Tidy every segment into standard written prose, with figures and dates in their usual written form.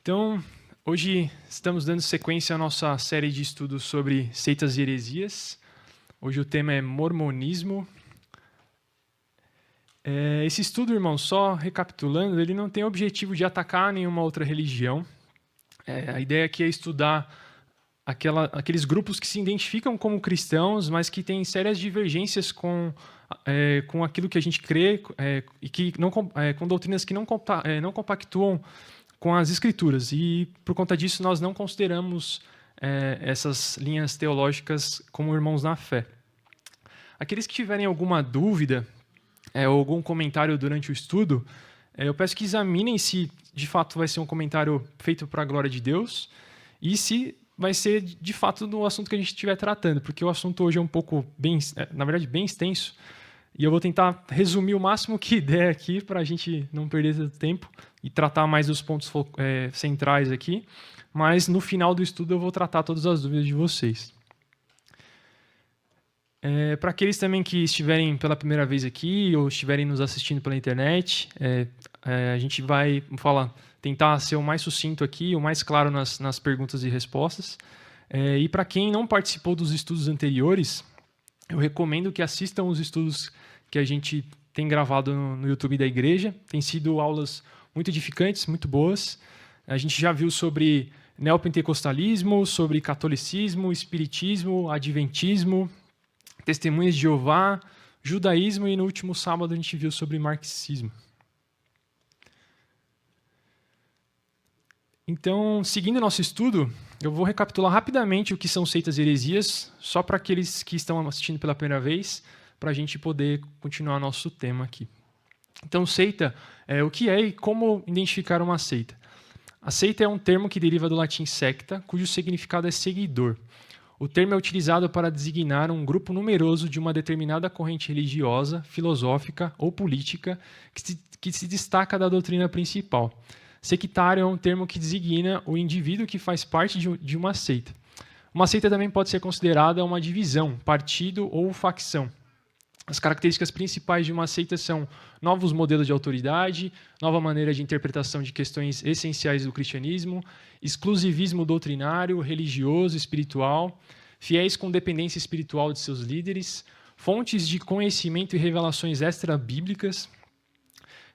Então, hoje estamos dando sequência à nossa série de estudos sobre seitas e heresias. Hoje o tema é mormonismo. Esse estudo, irmão, só recapitulando, ele não tem o objetivo de atacar nenhuma outra religião. A ideia aqui é estudar aqueles grupos que se identificam como cristãos, mas que têm sérias divergências com aquilo que a gente crê e que com doutrinas que não compactuam com as Escrituras. E, por conta disso, nós não consideramos essas linhas teológicas como irmãos na fé. Aqueles que tiverem alguma dúvida ou algum comentário durante o estudo, eu peço que examinem se, de fato, vai ser um comentário feito para a glória de Deus e se vai ser, de fato, do assunto que a gente estiver tratando, porque o assunto hoje é um pouco, na verdade, bem extenso, e eu vou tentar resumir o máximo que der aqui para a gente não perder tanto tempo e tratar mais dos pontos centrais aqui, mas no final do estudo eu vou tratar todas as dúvidas de vocês. Para aqueles também que estiverem pela primeira vez aqui ou estiverem nos assistindo pela internet, a gente vai tentar ser o mais sucinto aqui, o mais claro nas perguntas e respostas. E para quem não participou dos estudos anteriores, eu recomendo que assistam os estudos que a gente tem gravado no YouTube da igreja. Tem sido aulas muito edificantes, muito boas. A gente já viu sobre neopentecostalismo, sobre catolicismo, espiritismo, adventismo, Testemunhas de Jeová, judaísmo e no último sábado a gente viu sobre marxismo. Então, seguindo nosso estudo, eu vou recapitular rapidamente o que são seitas e heresias, só para aqueles que estão assistindo pela primeira vez, para a gente poder continuar nosso tema aqui. Então, seita, o que é e como identificar uma seita? A seita é um termo que deriva do latim secta, cujo significado é seguidor. O termo é utilizado para designar um grupo numeroso de uma determinada corrente religiosa, filosófica ou política que se destaca da doutrina principal. Sectário é um termo que designa o indivíduo que faz parte de uma seita. Uma seita também pode ser considerada uma divisão, partido ou facção. As características principais de uma seita são novos modelos de autoridade, nova maneira de interpretação de questões essenciais do cristianismo, exclusivismo doutrinário, religioso, espiritual, fiéis com dependência espiritual de seus líderes, fontes de conhecimento e revelações extra-bíblicas,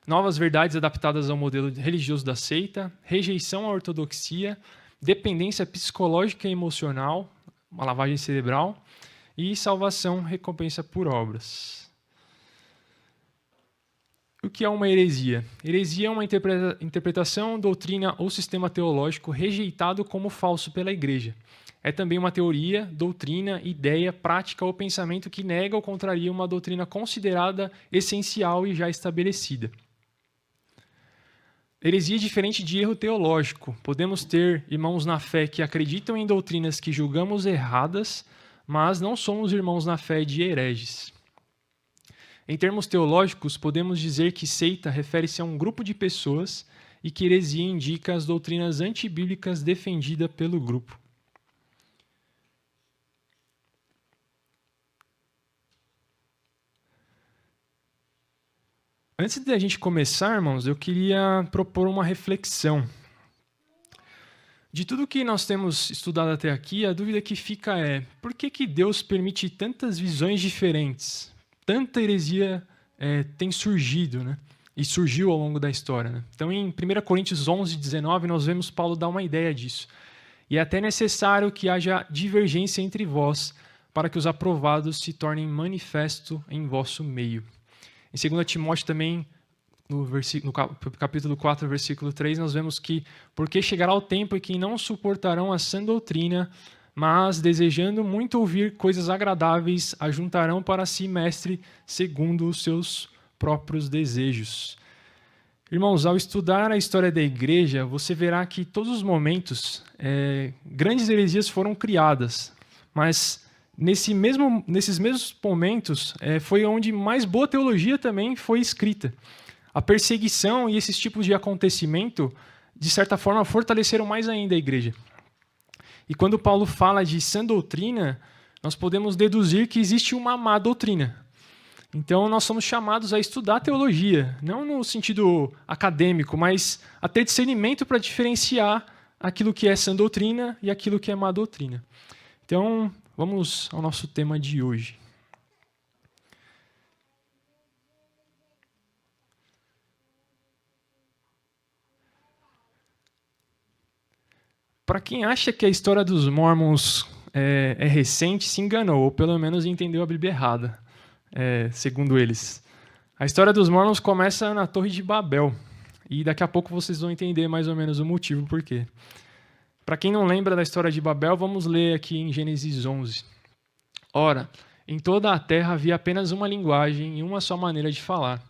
novas verdades adaptadas ao modelo religioso da seita, rejeição à ortodoxia, dependência psicológica e emocional, uma lavagem cerebral, e salvação, recompensa por obras. O que é uma heresia? Heresia é uma interpretação, doutrina ou sistema teológico rejeitado como falso pela Igreja. É também uma teoria, doutrina, ideia, prática ou pensamento que nega ou contraria uma doutrina considerada essencial e já estabelecida. Heresia é diferente de erro teológico. Podemos ter irmãos na fé que acreditam em doutrinas que julgamos erradas, mas não somos irmãos na fé de hereges. Em termos teológicos, podemos dizer que seita refere-se a um grupo de pessoas e que heresia indica as doutrinas antibíblicas defendidas pelo grupo. Antes de a gente começar, irmãos, eu queria propor uma reflexão. De tudo que nós temos estudado até aqui, a dúvida que fica é: por que Deus permite tantas visões diferentes? Tanta heresia tem surgido, né? E surgiu ao longo da história. Né? Então, em 1 Coríntios 11, 19, nós vemos Paulo dar uma ideia disso. E é até necessário que haja divergência entre vós, para que os aprovados se tornem manifesto em vosso meio. Em 2 Timóteo também, no capítulo 4, versículo 3, nós vemos que porque chegará o tempo em que não suportarão a sã doutrina, mas, desejando muito ouvir coisas agradáveis, ajuntarão para si mestre segundo os seus próprios desejos. Irmãos, ao estudar a história da igreja, você verá que em todos os momentos, grandes heresias foram criadas, mas nesses mesmos momentos foi onde mais boa teologia também foi escrita. A perseguição e esses tipos de acontecimento, de certa forma, fortaleceram mais ainda a igreja. E quando Paulo fala de sã doutrina, nós podemos deduzir que existe uma má doutrina. Então, nós somos chamados a estudar teologia, não no sentido acadêmico, mas a ter discernimento para diferenciar aquilo que é sã doutrina e aquilo que é má doutrina. Então, vamos ao nosso tema de hoje. Para quem acha que a história dos Mormons é recente, se enganou, ou pelo menos entendeu a Bíblia errada, segundo eles. A história dos Mormons começa na Torre de Babel, e daqui a pouco vocês vão entender mais ou menos o motivo por quê. Para quem não lembra da história de Babel, vamos ler aqui em Gênesis 11. Ora, em toda a terra havia apenas uma linguagem e uma só maneira de falar.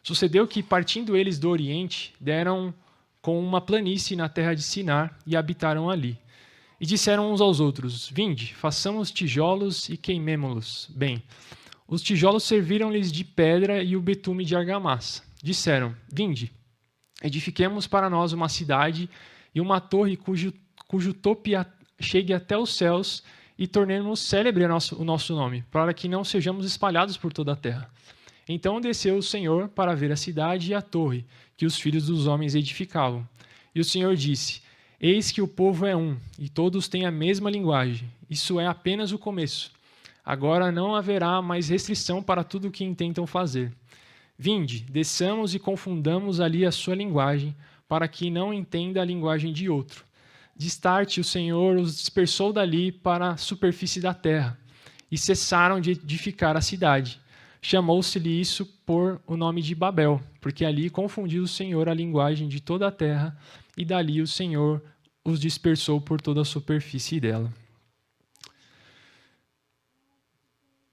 Sucedeu que, partindo eles do Oriente, deram com uma planície na terra de Sinar e habitaram ali. E disseram uns aos outros: Vinde, façamos tijolos e queimemo-los. Bem, os tijolos serviram-lhes de pedra e o betume de argamassa. Disseram: Vinde, edifiquemos para nós uma cidade e uma torre cujo topo chegue até os céus e tornemos célebre o nosso nome, para que não sejamos espalhados por toda a terra. Então desceu o Senhor para ver a cidade e a torre que os filhos dos homens edificavam. E o Senhor disse: Eis que o povo é um, e todos têm a mesma linguagem. Isso é apenas o começo. Agora não haverá mais restrição para tudo o que intentam fazer. Vinde, desçamos e confundamos ali a sua linguagem, para que não entenda a linguagem de outro. Destarte o Senhor os dispersou dali para a superfície da terra, e cessaram de edificar a cidade. Chamou-se-lhe isso por o nome de Babel, porque ali confundiu o Senhor a linguagem de toda a terra, e dali o Senhor os dispersou por toda a superfície dela.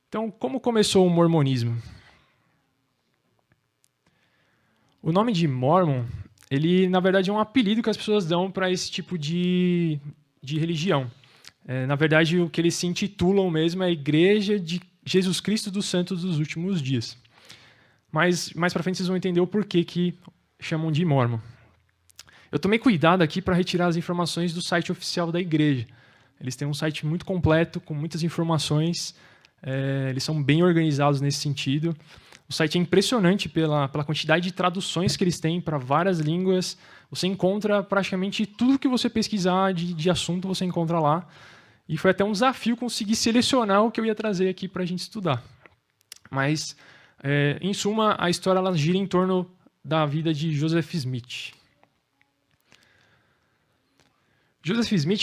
Então, como começou o mormonismo? O nome de Mormon, ele na verdade é um apelido que as pessoas dão para esse tipo de religião. Na verdade, o que eles se intitulam mesmo é a Igreja de Jesus Cristo dos Santos dos Últimos Dias. Mas mais para frente vocês vão entender o porquê que chamam de Mormon. Eu tomei cuidado aqui para retirar as informações do site oficial da igreja. Eles têm um site muito completo, com muitas informações. Eles são bem organizados nesse sentido. O site é impressionante pela quantidade de traduções que eles têm para várias línguas. Você encontra praticamente tudo que você pesquisar de assunto, você encontra lá. E foi até um desafio conseguir selecionar o que eu ia trazer aqui para a gente estudar. Mas, em suma, a história ela gira em torno da vida de Joseph Smith. Joseph Smith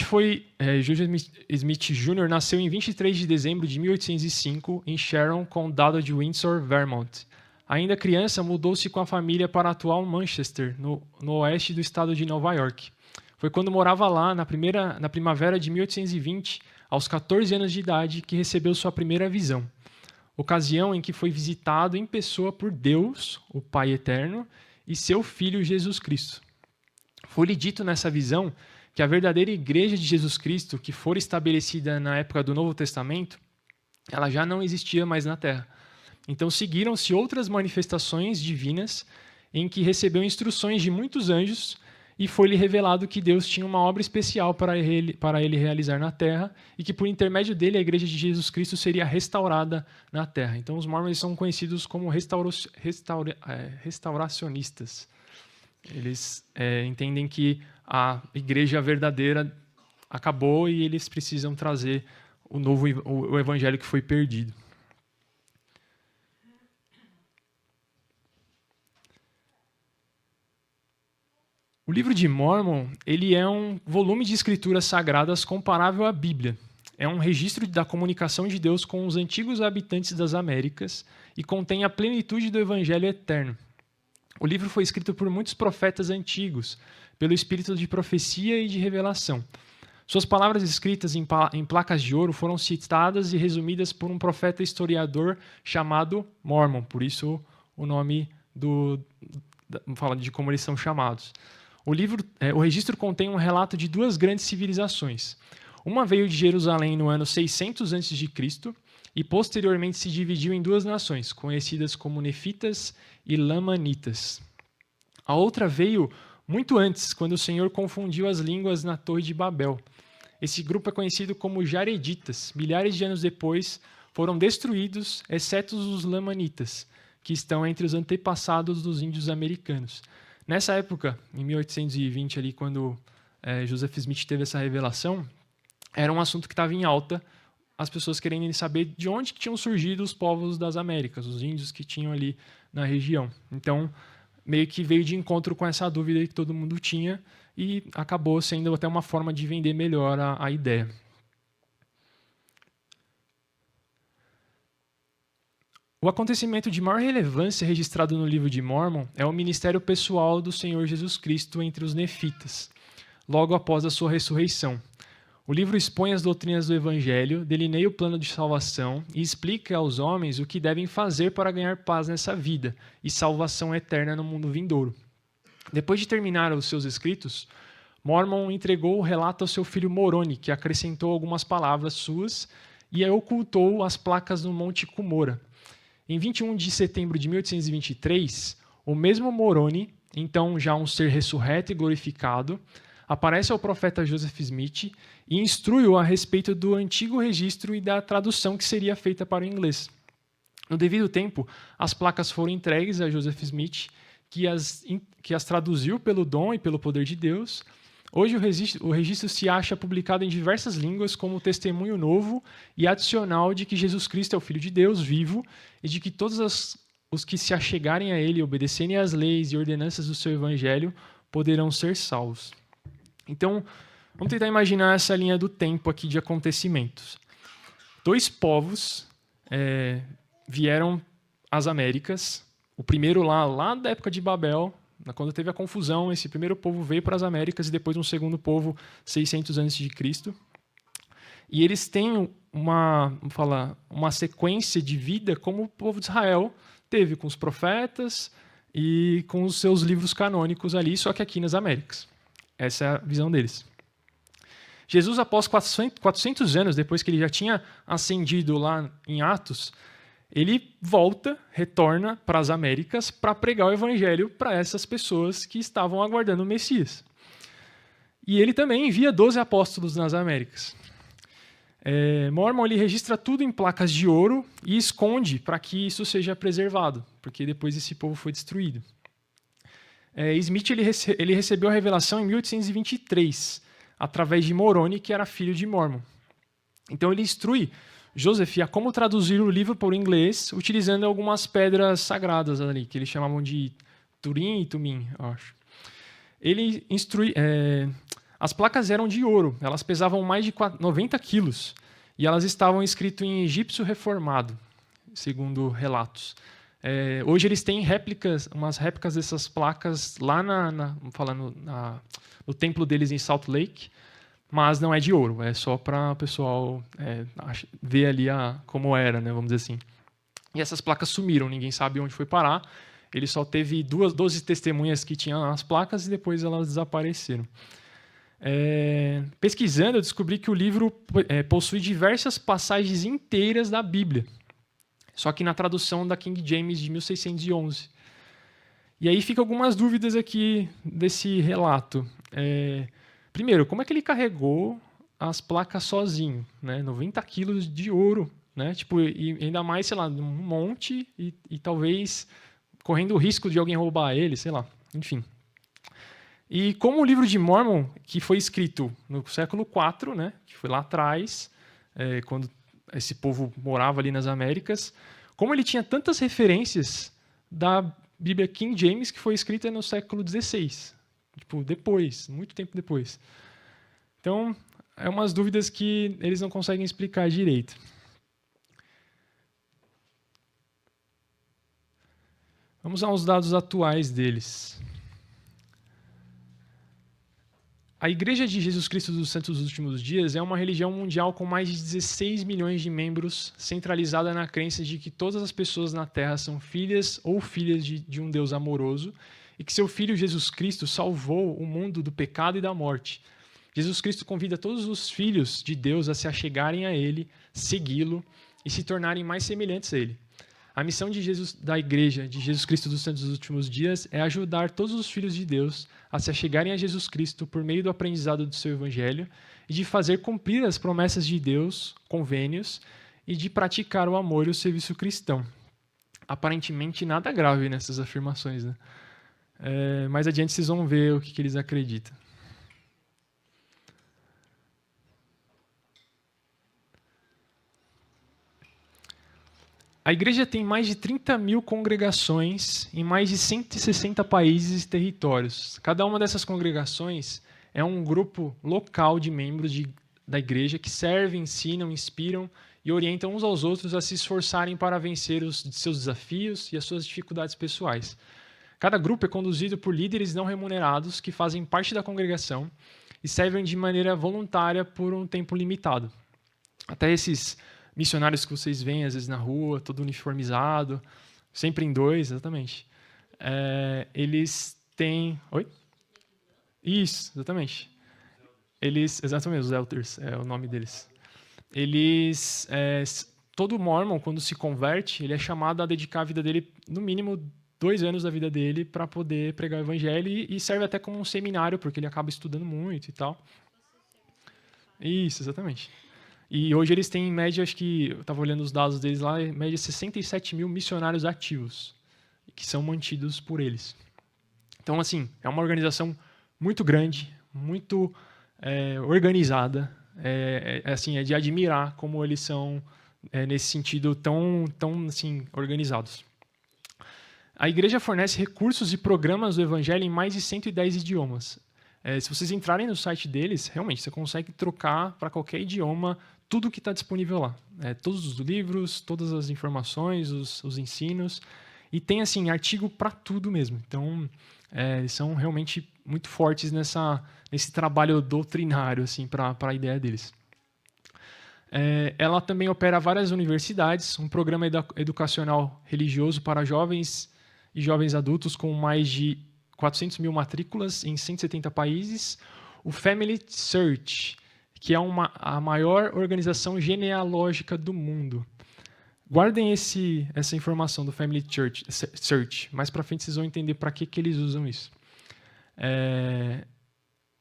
Jr. nasceu em 23 de dezembro de 1805 em Sharon, condado de Windsor, Vermont. Ainda criança, mudou-se com a família para a atual Manchester, no oeste do estado de Nova York. Foi quando morava lá, na primavera de 1820, aos 14 anos de idade, que recebeu sua primeira visão. Ocasião em que foi visitado em pessoa por Deus, o Pai Eterno, e seu Filho Jesus Cristo. Foi-lhe dito nessa visão que a verdadeira Igreja de Jesus Cristo, que fora estabelecida na época do Novo Testamento, ela já não existia mais na Terra. Então seguiram-se outras manifestações divinas em que recebeu instruções de muitos anjos e foi-lhe revelado que Deus tinha uma obra especial para ele realizar na Terra e que, por intermédio dele, a Igreja de Jesus Cristo seria restaurada na Terra. Então, os mormons são conhecidos como restauracionistas. Eles entendem que a Igreja verdadeira acabou e eles precisam trazer o Evangelho que foi perdido. O livro de Mórmon, ele é um volume de escrituras sagradas comparável à Bíblia. É um registro da comunicação de Deus com os antigos habitantes das Américas e contém a plenitude do Evangelho eterno. O livro foi escrito por muitos profetas antigos, pelo espírito de profecia e de revelação. Suas palavras escritas em placas de ouro foram citadas e resumidas por um profeta historiador chamado Mormon, por isso o nome fala de como eles são chamados. O registro contém um relato de duas grandes civilizações. Uma veio de Jerusalém no ano 600 a.C. e posteriormente se dividiu em duas nações, conhecidas como Nefitas e Lamanitas. A outra veio muito antes, quando o Senhor confundiu as línguas na Torre de Babel. Esse grupo é conhecido como Jareditas. Milhares de anos depois, foram destruídos, exceto os lamanitas, que estão entre os antepassados dos índios americanos. Nessa época, em 1820, ali, quando Joseph Smith teve essa revelação, era um assunto que estava em alta, as pessoas querendo saber de onde que tinham surgido os povos das Américas, os índios que tinham ali na região. Então, meio que veio de encontro com essa dúvida que todo mundo tinha e acabou sendo até uma forma de vender melhor a ideia. O acontecimento de maior relevância registrado no livro de Mórmon é o ministério pessoal do Senhor Jesus Cristo entre os nefitas, logo após a sua ressurreição. O livro expõe as doutrinas do Evangelho, delineia o plano de salvação e explica aos homens o que devem fazer para ganhar paz nessa vida e salvação eterna no mundo vindouro. Depois de terminar os seus escritos, Mormon entregou o relato ao seu filho Moroni, que acrescentou algumas palavras suas e ocultou as placas no Monte Cumorah. Em 21 de setembro de 1823, o mesmo Moroni, então já um ser ressurreto e glorificado, aparece ao profeta Joseph Smith e instrui-o a respeito do antigo registro e da tradução que seria feita para o inglês. No devido tempo, as placas foram entregues a Joseph Smith, que as traduziu pelo dom e pelo poder de Deus. Hoje o registro se acha publicado em diversas línguas como testemunho novo e adicional de que Jesus Cristo é o Filho de Deus vivo e de que todos os que se achegarem a Ele e obedecerem às leis e ordenanças do seu Evangelho poderão ser salvos. Então, vamos tentar imaginar essa linha do tempo aqui de acontecimentos. 2 povos vieram às Américas. O primeiro lá da época de Babel, quando teve a confusão, esse primeiro povo veio para as Américas e depois um segundo povo 600 a.C. E eles têm uma sequência de vida como o povo de Israel teve, com os profetas e com os seus livros canônicos ali, só que aqui nas Américas. Essa é a visão deles. Jesus, após 400 anos, depois que ele já tinha ascendido lá em Atos, ele retorna para as Américas para pregar o evangelho para essas pessoas que estavam aguardando o Messias. E ele também envia 12 apóstolos nas Américas. Mormon ele registra tudo em placas de ouro e esconde para que isso seja preservado, porque depois esse povo foi destruído. Smith ele recebeu a revelação em 1823, através de Moroni, que era filho de Mormon. Então ele instrui Joseph a como traduzir o livro para o inglês, utilizando algumas pedras sagradas ali, que eles chamavam de Turim e Tumim, eu acho. Ele as placas eram de ouro, elas pesavam mais de 90 quilos, e elas estavam escritas em egípcio reformado, segundo relatos. Hoje eles têm umas réplicas dessas placas lá no templo deles em Salt Lake, mas não é de ouro, é só para o pessoal ver ali como era, né, vamos dizer assim. E essas placas sumiram, ninguém sabe onde foi parar. Ele só teve 12 testemunhas que tinham as placas e depois elas desapareceram. Pesquisando, eu descobri que o livro possui diversas passagens inteiras da Bíblia, só que na tradução da King James de 1611. E aí ficam algumas dúvidas aqui desse relato. Primeiro, como é que ele carregou as placas sozinho? Né? 90 quilos de ouro, né? E ainda mais, sei lá, um monte e talvez correndo o risco de alguém roubar ele, sei lá, enfim. E como o livro de Mormon, que foi escrito no século IV, né? Que foi lá atrás, quando esse povo morava ali nas Américas, como ele tinha tantas referências da Bíblia King James, que foi escrita no século XVI, depois, muito tempo depois. Então, umas dúvidas que eles não conseguem explicar direito. Vamos aos dados atuais deles. A Igreja de Jesus Cristo dos Santos dos Últimos Dias é uma religião mundial com mais de 16 milhões de membros, centralizada na crença de que todas as pessoas na Terra são filhas ou filhas de um Deus amoroso e que seu Filho Jesus Cristo salvou o mundo do pecado e da morte. Jesus Cristo convida todos os filhos de Deus a se achegarem a Ele, segui-lo e se tornarem mais semelhantes a Ele. A missão da Igreja de Jesus Cristo dos Santos dos Últimos Dias é ajudar todos os filhos de Deus a se achegarem a Jesus Cristo por meio do aprendizado do seu Evangelho e de fazer cumprir as promessas de Deus, convênios, e de praticar o amor e o serviço cristão. Aparentemente, nada grave nessas afirmações, né? Mais adiante vocês vão ver o que eles acreditam. A igreja tem mais de 30 mil congregações em mais de 160 países e territórios. Cada uma dessas congregações é um grupo local de membros da igreja que servem, ensinam, inspiram e orientam uns aos outros a se esforçarem para vencer os seus desafios e as suas dificuldades pessoais. Cada grupo é conduzido por líderes não remunerados que fazem parte da congregação e servem de maneira voluntária por um tempo limitado. Até esses missionários que vocês veem, às vezes, na rua, todo uniformizado, sempre em dois, exatamente. Eles têm... Oi? Isso, exatamente. Exatamente, os elders, é o nome deles. Todo mormon, quando se converte, ele é chamado a dedicar a vida dele, no mínimo, 2 anos da vida dele para poder pregar o evangelho e serve até como um seminário, porque ele acaba estudando muito e tal. Isso, exatamente. E hoje eles têm, em média, acho que eu estava olhando os dados deles lá, em média 67 mil missionários ativos, que são mantidos por eles. Então, assim, é uma organização muito grande, muito organizada. É de admirar como eles são, nesse sentido, tão assim, organizados. A igreja fornece recursos e programas do evangelho em mais de 110 idiomas. Se vocês entrarem no site deles, realmente, você consegue trocar para qualquer idioma tudo que está disponível lá. Todos os livros, todas as informações, os ensinos. E tem assim, artigo para tudo mesmo. Então, eles são realmente muito fortes nesse trabalho doutrinário assim, para a ideia deles. Ela também opera várias universidades, um programa educacional religioso para jovens e jovens adultos com mais de 400 mil matrículas em 170 países. O Family Search, que é a maior organização genealógica do mundo. Guardem essa informação do Family Search. Mais para frente vocês vão entender para que eles usam isso.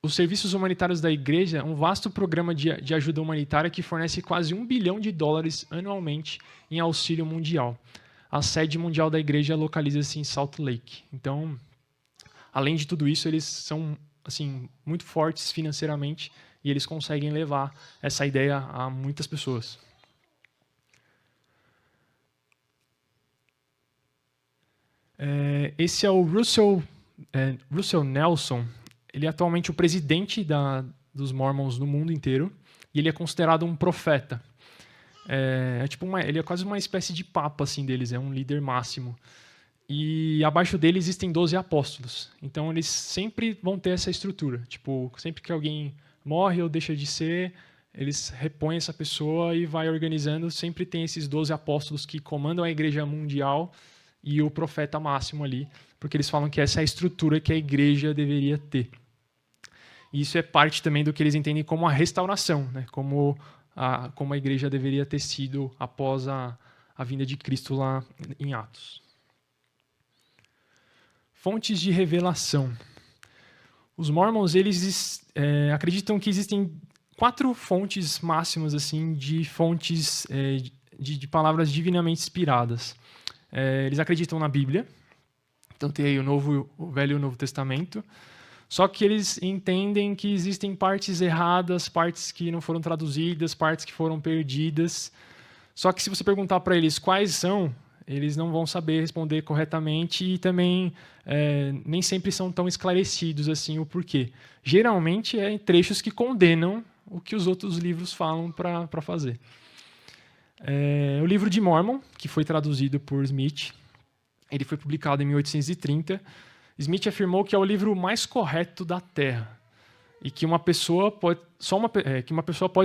Os serviços humanitários da igreja é um vasto programa de ajuda humanitária que fornece quase $1 bilhão anualmente em auxílio mundial. A sede mundial da igreja localiza-se em Salt Lake. Então, além de tudo isso, eles são assim, muito fortes financeiramente e eles conseguem levar essa ideia a muitas pessoas. Esse é o Russell Nelson. Ele é atualmente o presidente dos Mormons no mundo inteiro e ele é considerado um profeta. Ele é quase uma espécie de papa assim, deles, é um líder máximo. E abaixo dele existem 12 apóstolos. Então, eles sempre vão ter essa estrutura. Tipo, sempre que alguém morre ou deixa de ser, eles repõem essa pessoa e vai organizando. Sempre tem esses 12 apóstolos que comandam a igreja mundial e o profeta máximo ali, porque eles falam que essa é a estrutura que a igreja deveria ter. E isso é parte também do que eles entendem como a restauração, né? Como a igreja deveria ter sido após a vinda de Cristo lá em Atos. Fontes de revelação. Os Mormons eles acreditam que existem 4 fontes máximas assim, de fontes de palavras divinamente inspiradas. Eles acreditam na Bíblia, então tem aí o Velho e o Novo Testamento, só que eles entendem que existem partes erradas, partes que não foram traduzidas, partes que foram perdidas. Só que se você perguntar para eles quais são, eles não vão saber responder corretamente e também nem sempre são tão esclarecidos assim o porquê. Geralmente é em trechos que condenam o que os outros livros falam para fazer. O livro de Mormon, que foi traduzido por Smith, ele foi publicado em 1830. Smith afirmou que é o livro mais correto da Terra e que uma pessoa pode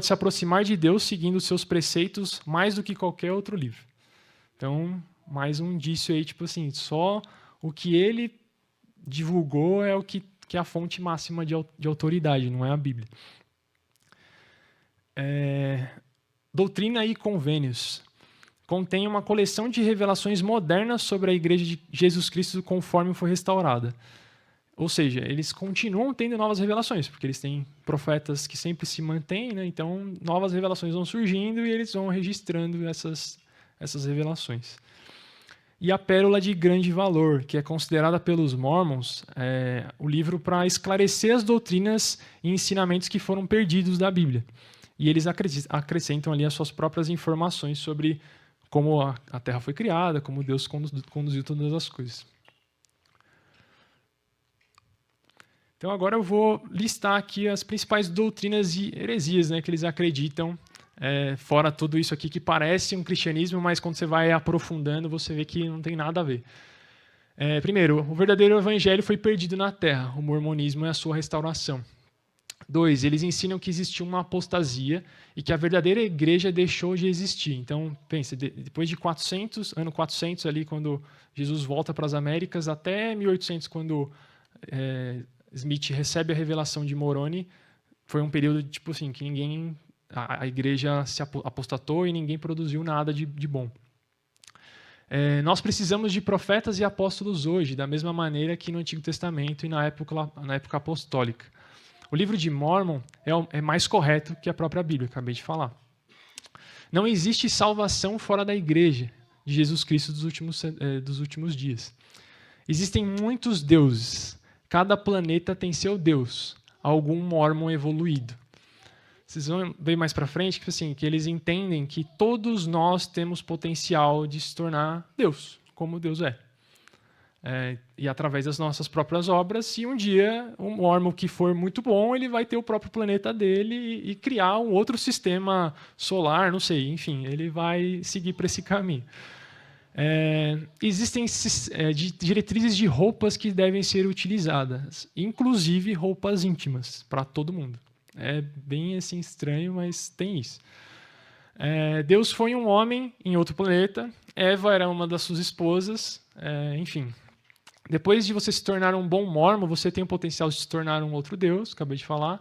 se aproximar de Deus seguindo seus preceitos mais do que qualquer outro livro. Então, mais um indício aí, tipo assim, só o que ele divulgou é o que é a fonte máxima de autoridade, não é a Bíblia. Doutrina e Convênios. Contém uma coleção de revelações modernas sobre a Igreja de Jesus Cristo conforme foi restaurada. Ou seja, eles continuam tendo novas revelações, porque eles têm profetas que sempre se mantêm, né? Então novas revelações vão surgindo e eles vão registrando essas revelações. E a Pérola de Grande Valor, que é considerada pelos Mormons o livro para esclarecer as doutrinas e ensinamentos que foram perdidos da Bíblia. E eles acrescentam ali as suas próprias informações sobre como a Terra foi criada, como Deus conduziu todas as coisas. Então agora eu vou listar aqui as principais doutrinas e heresias, né, que eles acreditam, fora tudo isso aqui que parece um cristianismo, mas quando você vai aprofundando, você vê que não tem nada a ver. Primeiro, o verdadeiro evangelho foi perdido na Terra, o mormonismo é a sua restauração. 2, eles ensinam que existiu uma apostasia e que a verdadeira igreja deixou de existir. Então, pensa, depois de ano 400 ali, quando Jesus volta para as Américas, até 1800, quando Smith recebe a revelação de Moroni, foi um período tipo assim que a igreja se apostatou e ninguém produziu nada de bom. Nós precisamos de profetas e apóstolos hoje, da mesma maneira que no Antigo Testamento e na época apostólica. O livro de Mórmon é mais correto que a própria Bíblia, acabei de falar. Não existe salvação fora da igreja de Jesus Cristo dos últimos dias. Existem muitos deuses. Cada planeta tem seu Deus, algum Mórmon evoluído. Vocês vão ver mais para frente que eles entendem que todos nós temos potencial de se tornar Deus, como Deus é. E através das nossas próprias obras, se um dia um Mórmon que for muito bom, ele vai ter o próprio planeta dele e criar um outro sistema solar, não sei, enfim, ele vai seguir para esse caminho. Existem diretrizes de roupas que devem ser utilizadas, inclusive roupas íntimas, para todo mundo. É bem assim, estranho, mas tem isso. Deus foi um homem em outro planeta, Eva era uma das suas esposas, enfim. Depois de você se tornar um bom Mórmon, você tem o potencial de se tornar um outro Deus, acabei de falar.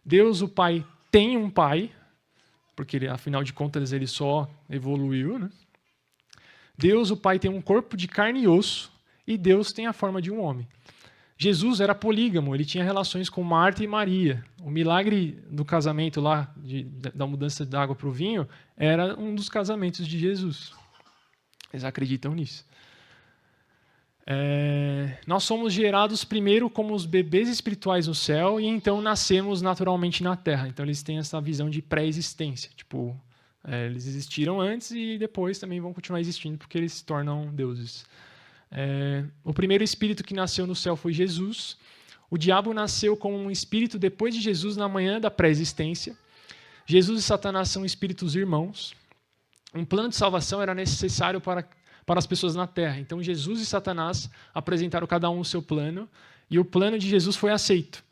Deus, o Pai, tem um Pai, porque afinal de contas ele só evoluiu, né? Deus, o Pai, tem um corpo de carne e osso, e Deus tem a forma de um homem. Jesus era polígamo, ele tinha relações com Marta e Maria. O milagre do casamento lá, da mudança da água para o vinho, era um dos casamentos de Jesus. Eles acreditam nisso. Nós somos gerados primeiro como os bebês espirituais no céu e então nascemos naturalmente na Terra. Então eles têm essa visão de pré-existência. Tipo, eles existiram antes e depois também vão continuar existindo porque eles se tornam deuses. O primeiro espírito que nasceu no céu foi Jesus. O diabo nasceu como um espírito depois de Jesus na manhã da pré-existência. Jesus e Satanás são espíritos irmãos. Um plano de salvação era necessário para as pessoas na Terra. Então Jesus e Satanás apresentaram cada um o seu plano e o plano de Jesus foi aceito.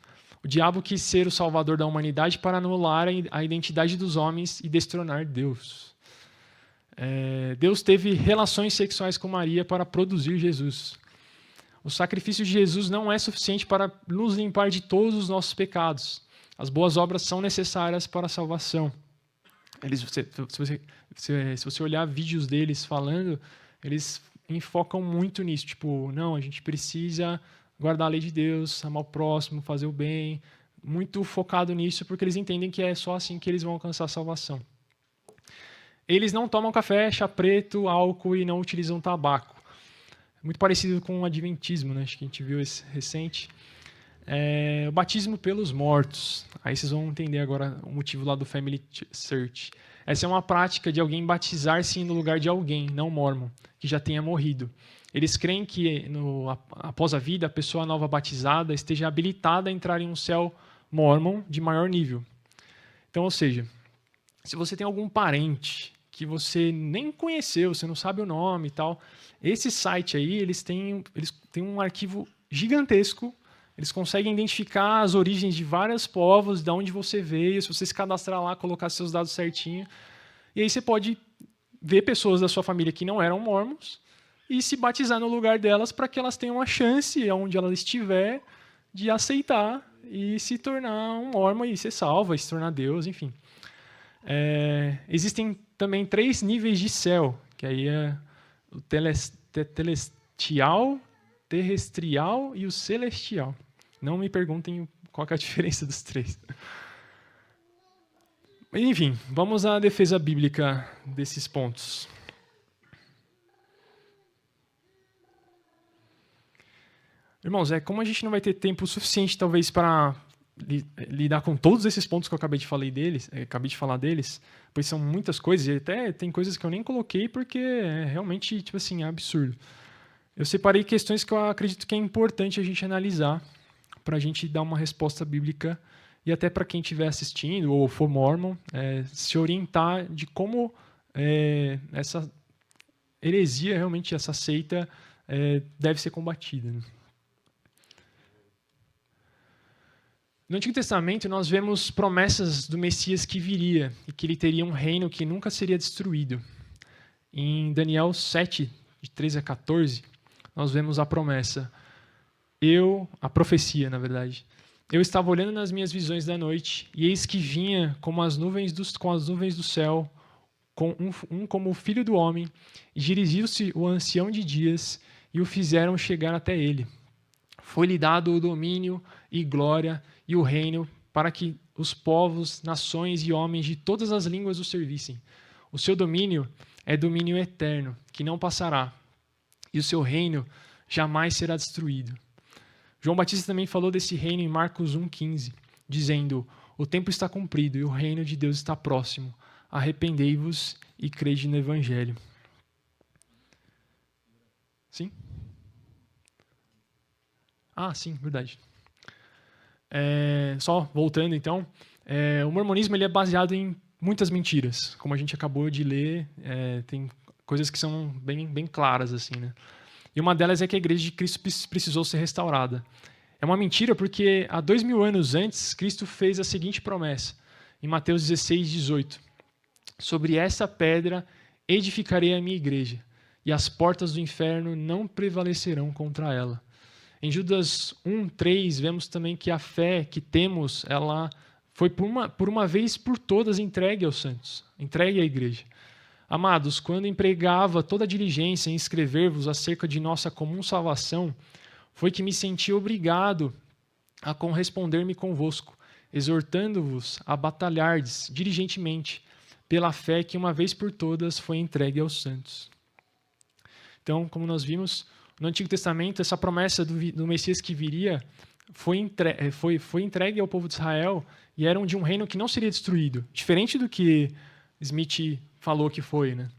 O diabo quis ser o salvador da humanidade para anular a identidade dos homens e destronar Deus. Deus teve relações sexuais com Maria para produzir Jesus. O sacrifício de Jesus não é suficiente para nos limpar de todos os nossos pecados. As boas obras são necessárias para a salvação. Se você olhar vídeos deles falando, eles enfocam muito nisso. Tipo, não, a gente precisa guardar a lei de Deus, amar o próximo, fazer o bem. Muito focado nisso, porque eles entendem que é só assim que eles vão alcançar a salvação. Eles não tomam café, chá preto, álcool e não utilizam tabaco. Muito parecido com o adventismo, né? Acho que a gente viu esse recente. O batismo pelos mortos. Aí vocês vão entender agora o motivo lá do Family Search. Essa é uma prática de alguém batizar-se no lugar de alguém, não mórmon, que já tenha morrido. Eles creem que após a vida, a pessoa nova batizada esteja habilitada a entrar em um céu mórmon de maior nível. Então, ou seja, se você tem algum parente que você nem conheceu, você não sabe o nome e tal, esse site aí, eles têm um arquivo gigantesco. Eles conseguem identificar as origens de vários povos, de onde você veio, se você se cadastrar lá, colocar seus dados certinho. E aí você pode ver pessoas da sua família que não eram mormons e se batizar no lugar delas para que elas tenham a chance, onde ela estiver, de aceitar e se tornar um mormon e ser salva, e se tornar Deus, enfim. Existem também 3 níveis de céu, que aí é o celestial, terrestrial e o celestial. Não me perguntem qual que é a diferença dos três. Enfim, vamos à defesa bíblica desses pontos. Irmãos, como a gente não vai ter tempo suficiente, talvez, para lidar com todos esses pontos que eu acabei de falar deles, pois são muitas coisas, e até tem coisas que eu nem coloquei porque é realmente, tipo assim, absurdo. Eu separei questões que eu acredito que é importante a gente analisar para a gente dar uma resposta bíblica e até para quem estiver assistindo ou for mormon, se orientar de como essa heresia, realmente essa seita, deve ser combatida. No Antigo Testamento, nós vemos promessas do Messias que viria e que ele teria um reino que nunca seria destruído. Em Daniel 7, de 13 a 14, nós vemos a promessa. A profecia, na verdade. Eu estava olhando nas minhas visões da noite, e eis que vinha com as nuvens do céu, como o filho do homem, e dirigiu-se o ancião de dias, e o fizeram chegar até ele. Foi-lhe dado o domínio e glória e o reino para que os povos, nações e homens de todas as línguas o servissem. O seu domínio é domínio eterno, que não passará, e o seu reino jamais será destruído. João Batista também falou desse reino em Marcos 1,15, dizendo: o tempo está cumprido e o reino de Deus está próximo. Arrependei-vos e crede no Evangelho. Sim? Ah, sim, verdade. Só voltando, então, o mormonismo ele é baseado em muitas mentiras. Como a gente acabou de ler, tem coisas que são bem claras, assim, né? E uma delas é que a Igreja de Cristo precisou ser restaurada. É uma mentira porque há 2000 anos antes, Cristo fez a seguinte promessa, em Mateus 16, 18. Sobre essa pedra edificarei a minha igreja, e as portas do inferno não prevalecerão contra ela. Em Judas 1:3, vemos também que a fé que temos, ela foi por uma vez por todas entregue aos santos, entregue à igreja. Amados, quando empregava toda a diligência em escrever-vos acerca de nossa comum salvação, foi que me senti obrigado a corresponder-me convosco, exortando-vos a batalhardes diligentemente pela fé que uma vez por todas foi entregue aos santos. Então, como nós vimos, no Antigo Testamento, essa promessa do Messias que viria foi entregue ao povo de Israel e era de um reino que não seria destruído, diferente do que Smith falou que foi, né?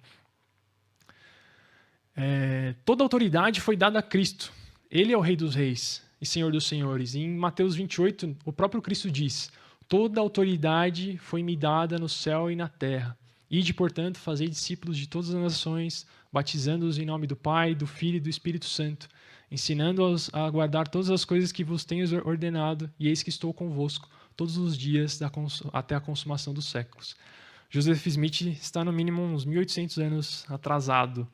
Toda autoridade foi dada a Cristo. Ele é o Rei dos Reis e Senhor dos Senhores. E em Mateus 28, o próprio Cristo diz: toda autoridade foi me dada no céu e na terra. Ide, portanto, fazei discípulos de todas as nações, batizando-os em nome do Pai, do Filho e do Espírito Santo, ensinando-os a guardar todas as coisas que vos tenho ordenado, e eis que estou convosco todos os dias até a consumação dos séculos. Joseph Smith está no mínimo uns 1800 anos atrasado.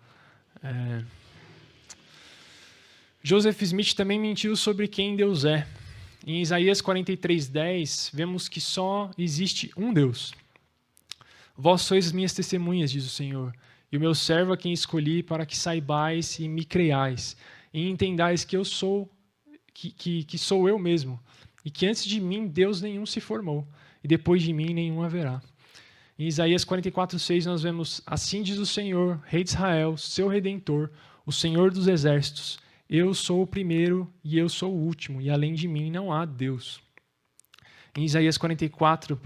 Joseph Smith também mentiu sobre quem Deus é. Em Isaías 43:10, vemos que só existe um Deus. Vós sois minhas testemunhas, diz o Senhor, e o meu servo a quem escolhi para que saibais e me creiais, e entendais que eu sou, que sou eu mesmo, e que antes de mim Deus nenhum se formou, e depois de mim nenhum haverá. Em Isaías 44:6 nós vemos: assim diz o Senhor, Rei de Israel, seu Redentor, o Senhor dos Exércitos, eu sou o primeiro e eu sou o último, e além de mim não há Deus. Em Isaías 44,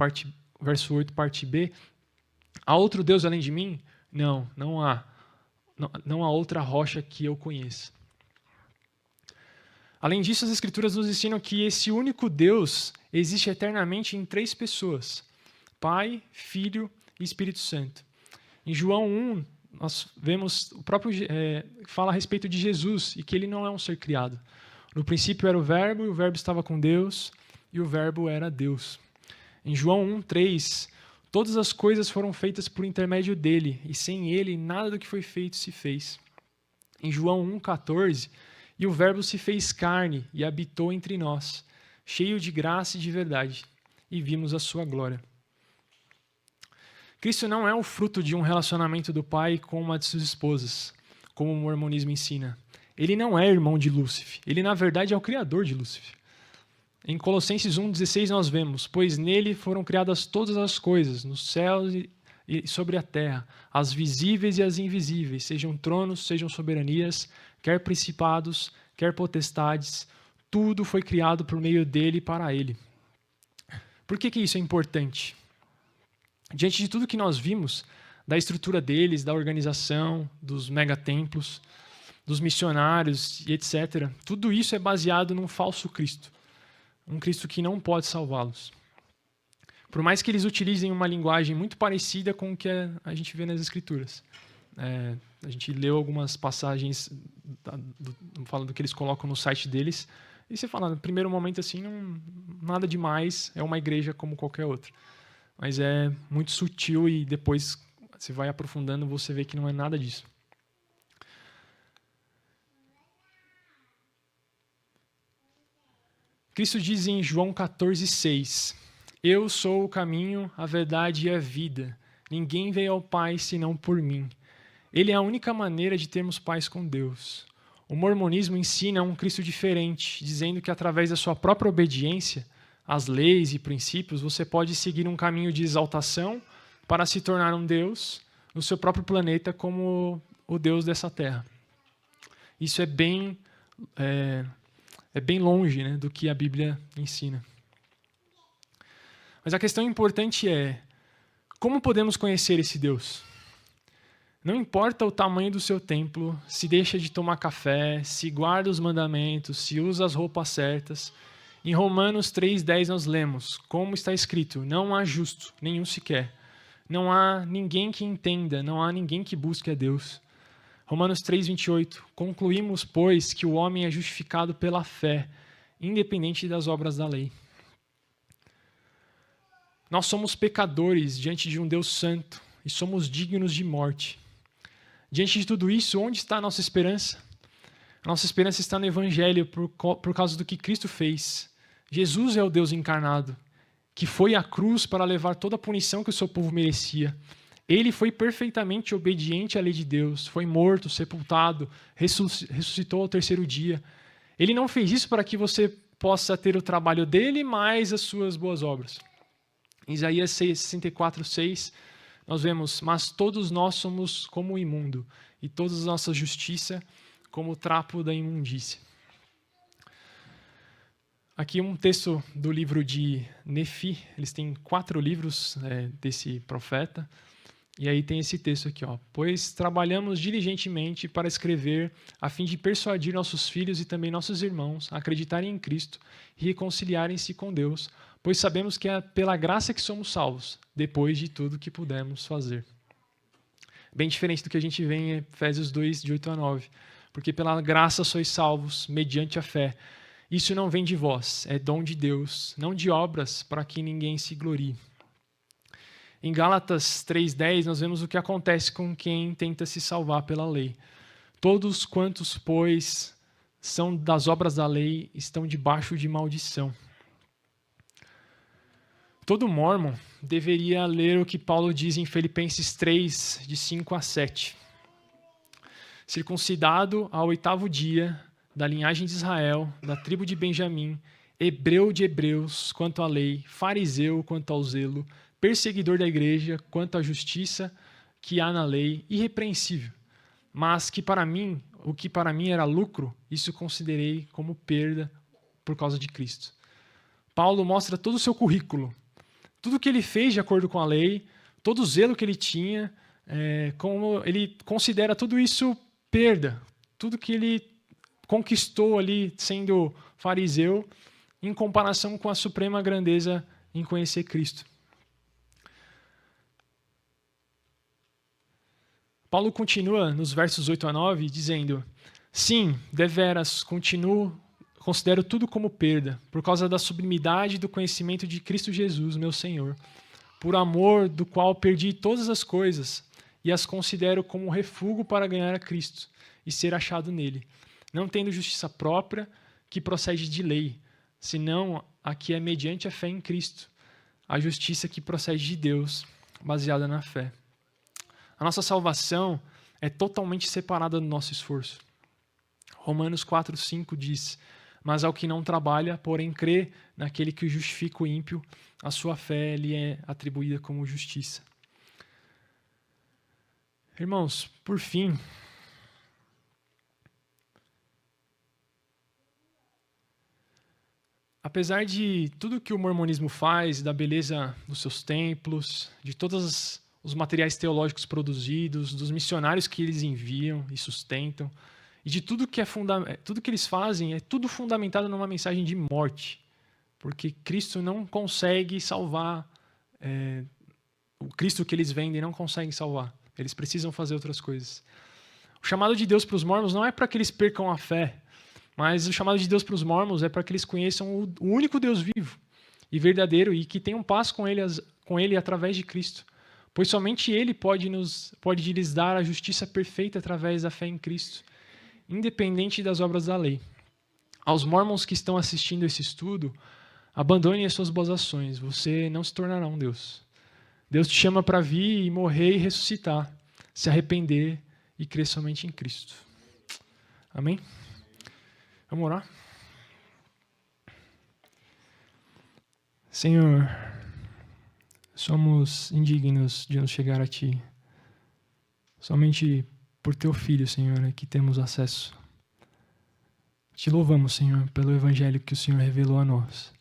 verso 8, parte B, há outro Deus além de mim? Não há. Não há outra rocha que eu conheça. Além disso, as Escrituras nos ensinam que esse único Deus existe eternamente em 3 pessoas: Pai, Filho e Espírito Santo. Em João 1, nós vemos o próprio fala a respeito de Jesus e que ele não é um ser criado. No princípio era o Verbo, e o Verbo estava com Deus, e o Verbo era Deus. Em João 1:3, todas as coisas foram feitas por intermédio dele, e sem ele nada do que foi feito se fez. Em João 1:14, e o Verbo se fez carne e habitou entre nós, cheio de graça e de verdade, e vimos a sua glória. Cristo não é o fruto de um relacionamento do pai com uma de suas esposas, como o mormonismo ensina. Ele não é irmão de Lúcifer. Ele, na verdade, é o criador de Lúcifer. Em Colossenses 1,16 nós vemos: pois nele foram criadas todas as coisas, nos céus e sobre a terra, as visíveis e as invisíveis, sejam tronos, sejam soberanias, quer principados, quer potestades, tudo foi criado por meio dele e para ele. Por que isso é importante? Diante de tudo que nós vimos, da estrutura deles, da organização, dos megatemplos, dos missionários e etc., tudo isso é baseado num falso Cristo. Um Cristo que não pode salvá-los. Por mais que eles utilizem uma linguagem muito parecida com o que a gente vê nas Escrituras. A gente leu algumas passagens falando do que eles colocam no site deles, e você fala, no primeiro momento, assim, nada demais, é uma igreja como qualquer outra. Mas é muito sutil e depois você vai aprofundando, você vê que não é nada disso. Cristo diz em João 14,6: eu sou o caminho, a verdade e a vida. Ninguém veio ao Pai senão por mim. Ele é a única maneira de termos paz com Deus. O mormonismo ensina um Cristo diferente, dizendo que através da sua própria obediência às leis e princípios, você pode seguir um caminho de exaltação para se tornar um Deus no seu próprio planeta como o Deus dessa terra. Isso é bem longe, né, do que a Bíblia ensina. Mas a questão importante é: como podemos conhecer esse Deus? Não importa o tamanho do seu templo, se deixa de tomar café, se guarda os mandamentos, se usa as roupas certas. Em Romanos 3,10 nós lemos, como está escrito: não há justo, nenhum sequer. Não há ninguém que entenda, não há ninguém que busque a Deus. Romanos 3,28, concluímos, pois, que o homem é justificado pela fé, independente das obras da lei. Nós somos pecadores diante de um Deus santo e somos dignos de morte. Diante de tudo isso, onde está a nossa esperança? A nossa esperança está no Evangelho por causa do que Cristo fez. Jesus é o Deus encarnado, que foi à cruz para levar toda a punição que o seu povo merecia. Ele foi perfeitamente obediente à lei de Deus, foi morto, sepultado, ressuscitou ao terceiro dia. Ele não fez isso para que você possa ter o trabalho dele mais as suas boas obras. Em Isaías 64:6, nós vemos: mas todos nós somos como o imundo, e toda a nossa justiça como o trapo da imundícia. Aqui um texto do livro de Nefi, eles têm 4 livros desse profeta, e aí tem esse texto aqui, ó: pois trabalhamos diligentemente para escrever, a fim de persuadir nossos filhos e também nossos irmãos a acreditarem em Cristo e reconciliarem-se com Deus, pois sabemos que é pela graça que somos salvos, depois de tudo que pudemos fazer. Bem diferente do que a gente vê em Efésios 2, de 8 a 9. Porque pela graça sois salvos, mediante a fé. Isso não vem de vós, é dom de Deus, não de obras, para que ninguém se glorie. Em Gálatas 3,10, nós vemos o que acontece com quem tenta se salvar pela lei. Todos quantos, pois, são das obras da lei, estão debaixo de maldição. Todo mórmon deveria ler o que Paulo diz em Filipenses 3, de 5 a 7. Circuncidado ao 8º dia, da linhagem de Israel, da tribo de Benjamim, hebreu de hebreus quanto à lei, fariseu quanto ao zelo, perseguidor da igreja quanto à justiça que há na lei, irrepreensível. Mas que para mim, o que para mim era lucro, isso considerei como perda por causa de Cristo. Paulo mostra todo o seu currículo, tudo o que ele fez de acordo com a lei, todo o zelo que ele tinha, como ele considera tudo isso perda, tudo que ele conquistou ali sendo fariseu, em comparação com a suprema grandeza em conhecer Cristo. Paulo continua nos versos 8 a 9 dizendo: sim, deveras, considero tudo como perda, por causa da sublimidade do conhecimento de Cristo Jesus, meu Senhor, por amor do qual perdi todas as coisas e as considero como refúgio para ganhar a Cristo e ser achado nele, não tendo justiça própria que procede de lei, senão a que é mediante a fé em Cristo, a justiça que procede de Deus, baseada na fé. A nossa salvação é totalmente separada do nosso esforço. Romanos 4:5 diz: mas ao que não trabalha, porém crê naquele que justifica o ímpio, a sua fé lhe é atribuída como justiça. Irmãos, por fim, apesar de tudo que o mormonismo faz, da beleza dos seus templos, de todos os materiais teológicos produzidos, dos missionários que eles enviam e sustentam, e de tudo que tudo que eles fazem, é tudo fundamentado numa mensagem de morte, porque Cristo não consegue salvar, o Cristo que eles vendem não consegue salvar. Eles precisam fazer outras coisas. O chamado de Deus para os mormons não é para que eles percam a fé, mas o chamado de Deus para os mormons é para que eles conheçam o único Deus vivo e verdadeiro e que tenham paz com ele através de Cristo. Pois somente Ele pode lhes dar a justiça perfeita através da fé em Cristo, independente das obras da lei. Aos mormons que estão assistindo esse estudo, abandonem as suas boas ações. Você não se tornará um Deus. Deus te chama para vir e morrer e ressuscitar, se arrepender e crer somente em Cristo. Amém? Vamos orar? Senhor, somos indignos de nos chegar a Ti. Somente por Teu Filho, Senhor, é que temos acesso. Te louvamos, Senhor, pelo Evangelho que o Senhor revelou a nós,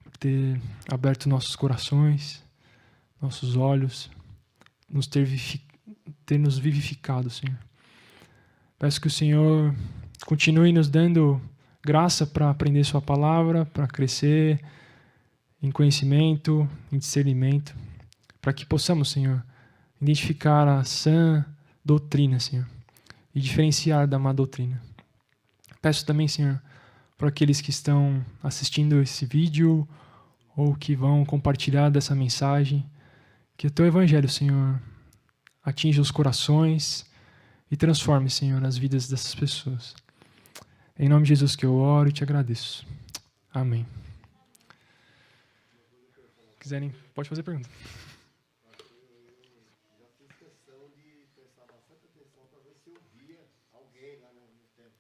por ter aberto nossos corações, nossos olhos, ter nos vivificado, Senhor. Peço que o Senhor continue nos dando graça para aprender Sua palavra, para crescer em conhecimento, em discernimento, para que possamos, Senhor, identificar a sã doutrina, Senhor, e diferenciar da má doutrina. Peço também, Senhor, para aqueles que estão assistindo esse vídeo ou que vão compartilhar dessa mensagem, que o Teu Evangelho, Senhor, atinja os corações e transforme, Senhor, as vidas dessas pessoas. Em nome de Jesus que eu oro e te agradeço. Amém. Quiserem, pode fazer pergunta. Já fiz questão de prestar bastante atenção para ver se eu via alguém lá no templo.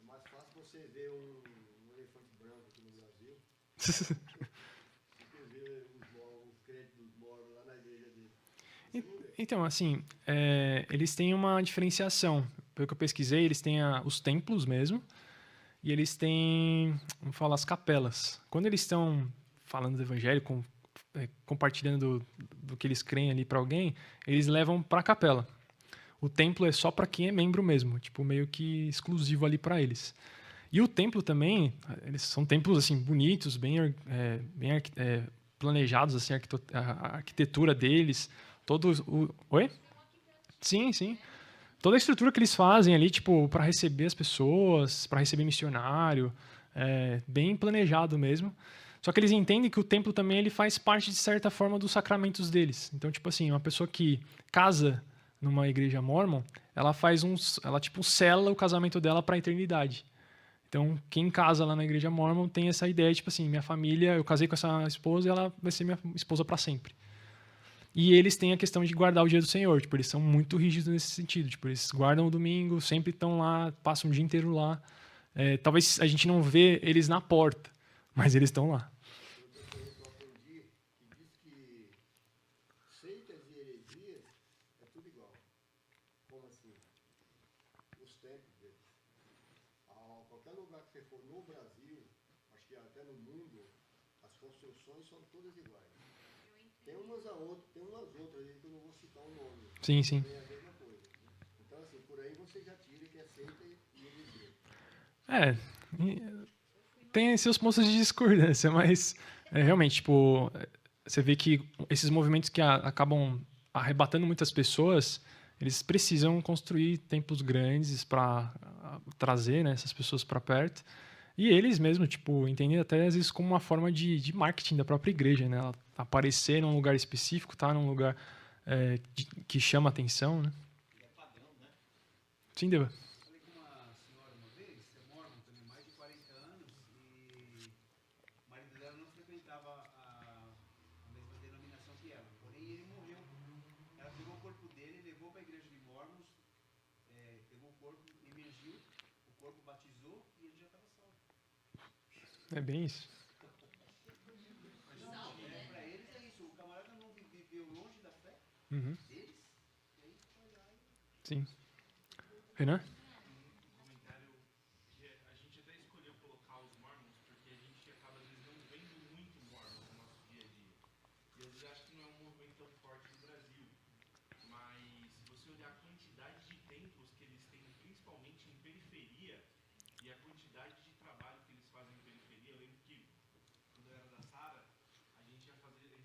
É mais fácil você ver um elefante branco aqui no Brasil do que ver os crentes dos mormons lá na igreja dele. Então, assim, eles têm uma diferenciação. Pelo que eu pesquisei, eles têm os templos mesmo, e eles têm, vamos falar, as capelas. Quando eles estão falando do evangelho, compartilhando do que eles creem ali para alguém, eles levam para a capela. O templo é só para quem é membro mesmo, tipo, meio que exclusivo ali para eles. E o templo também, eles são templos assim bonitos, bem planejados, assim, a arquitetura deles, Oi? Sim, sim. Toda a estrutura que eles fazem ali, tipo, para receber as pessoas, para receber missionário, bem planejado mesmo. Só que eles entendem que o templo também ele faz parte, de certa forma, dos sacramentos deles. Então, tipo assim, uma pessoa que casa numa igreja mormon, ela tipo sela o casamento dela para a eternidade. Então, quem casa lá na igreja mormon tem essa ideia, tipo assim, minha família, eu casei com essa esposa e ela vai ser minha esposa para sempre. E eles têm a questão de guardar o dia do Senhor. Tipo, eles são muito rígidos nesse sentido. Tipo, eles guardam o domingo, sempre estão lá, passam o dia inteiro lá. Talvez a gente não vê eles na porta, mas eles estão lá. Eu aprendi que diz que seitas e heresias é tudo igual. Como assim? Os templos deles. Qualquer lugar que você for no Brasil, acho que até no mundo, as construções são todas iguais. Tem umas outras aí que eu não vou citar o nome. Sim, sim. É a mesma coisa. Então, assim, por aí você já tira que é seita e heresia. Tem seus pontos de discordância, mas realmente, tipo, você vê que esses movimentos que acabam arrebatando muitas pessoas, eles precisam construir templos grandes para trazer, né, essas pessoas para perto. E eles mesmo, tipo, entendem até às vezes como uma forma de marketing da própria igreja, né? Ela aparecer num lugar específico, tá num lugar que chama atenção, né? É padrão, né? Sim, Deva. Falei com uma senhora uma vez, é mormon também, mais de 40 anos, e o marido dela não frequentava a mesma denominação que ela, porém ele morreu. Ela pegou o corpo dele, levou para a igreja de mormons, pegou o corpo emergiu, o corpo batizou e ele já estava salvo. É bem isso. Para eles é isso, o camarada não viveu longe da fé Uhum. deles, e aí foi lá e... Sim. Renan? Comentário que a gente até escolheu colocar os Mormons porque a gente acaba às vezes não vendo muito Mormon no nosso dia a dia. E às vezes acho que não é um movimento tão forte no Brasil. Mas se você olhar a quantidade de templos que eles têm, principalmente em periferia, e a quantidade de trabalho que eles fazem em periferia, eu lembro que quando eu era da Sara, a gente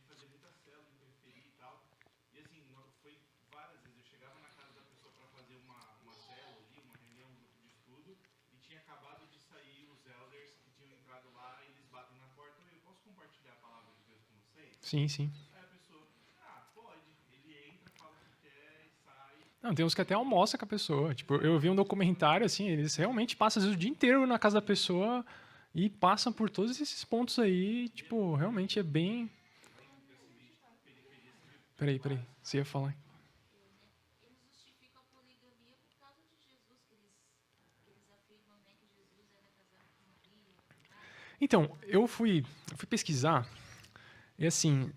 fazia muita célula em periferia e tal. E assim, foi várias vezes, eu chegava na casa da pessoa para fazer uma célula ali, uma reunião, um grupo de estudo, e tinha acabado de sair os elders que tinham entrado lá, e eles batem na porta, eu posso compartilhar a palavra de Deus com vocês? Sim, sim. Aí a pessoa, pode. Ele entra, fala o que quer e sai. Não, tem uns que até almoça com a pessoa. Tipo, eu vi um documentário, assim, eles realmente passam às vezes, o dia inteiro na casa da pessoa e passam por todos esses pontos aí. Tipo, realmente é bem... Peraí. Você ia falar. Eles justificam a poligamia por causa de Jesus, que eles afirmam, né, que Jesus era casado com Maria. Então, eu fui pesquisar e, assim,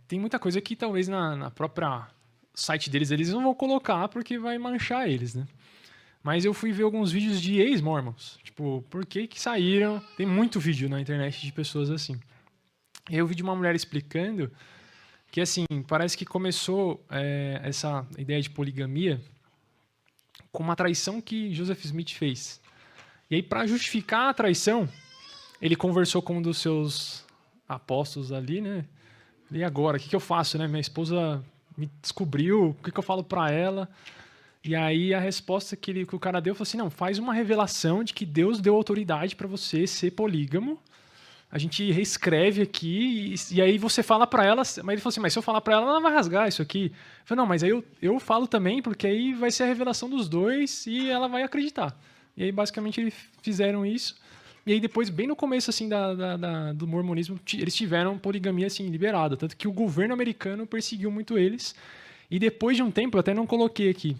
tem muita coisa que talvez na própria site deles eles não vão colocar porque vai manchar eles, né? Mas eu fui ver alguns vídeos de ex-mormons. Tipo, por que que saíram? Tem muito vídeo na internet de pessoas assim. E eu vi de uma mulher explicando que, assim, parece que começou essa ideia de poligamia com uma traição que Joseph Smith fez. E aí, para justificar a traição, ele conversou com um dos seus apóstolos ali, né? E agora, o que eu faço, né? Minha esposa me descobriu, o que eu falo para ela? E aí a resposta que o cara deu foi assim, não, faz uma revelação de que Deus deu autoridade para você ser polígamo. A gente reescreve aqui e aí você fala para ela, mas ele falou assim, mas se eu falar para ela, ela vai rasgar isso aqui. Eu falei, não, mas aí eu falo também, porque aí vai ser a revelação dos dois e ela vai acreditar. E aí basicamente eles fizeram isso. E aí depois, bem no começo assim do mormonismo, eles tiveram poligamia assim liberada, tanto que o governo americano perseguiu muito eles. E depois de um tempo, eu até não coloquei aqui,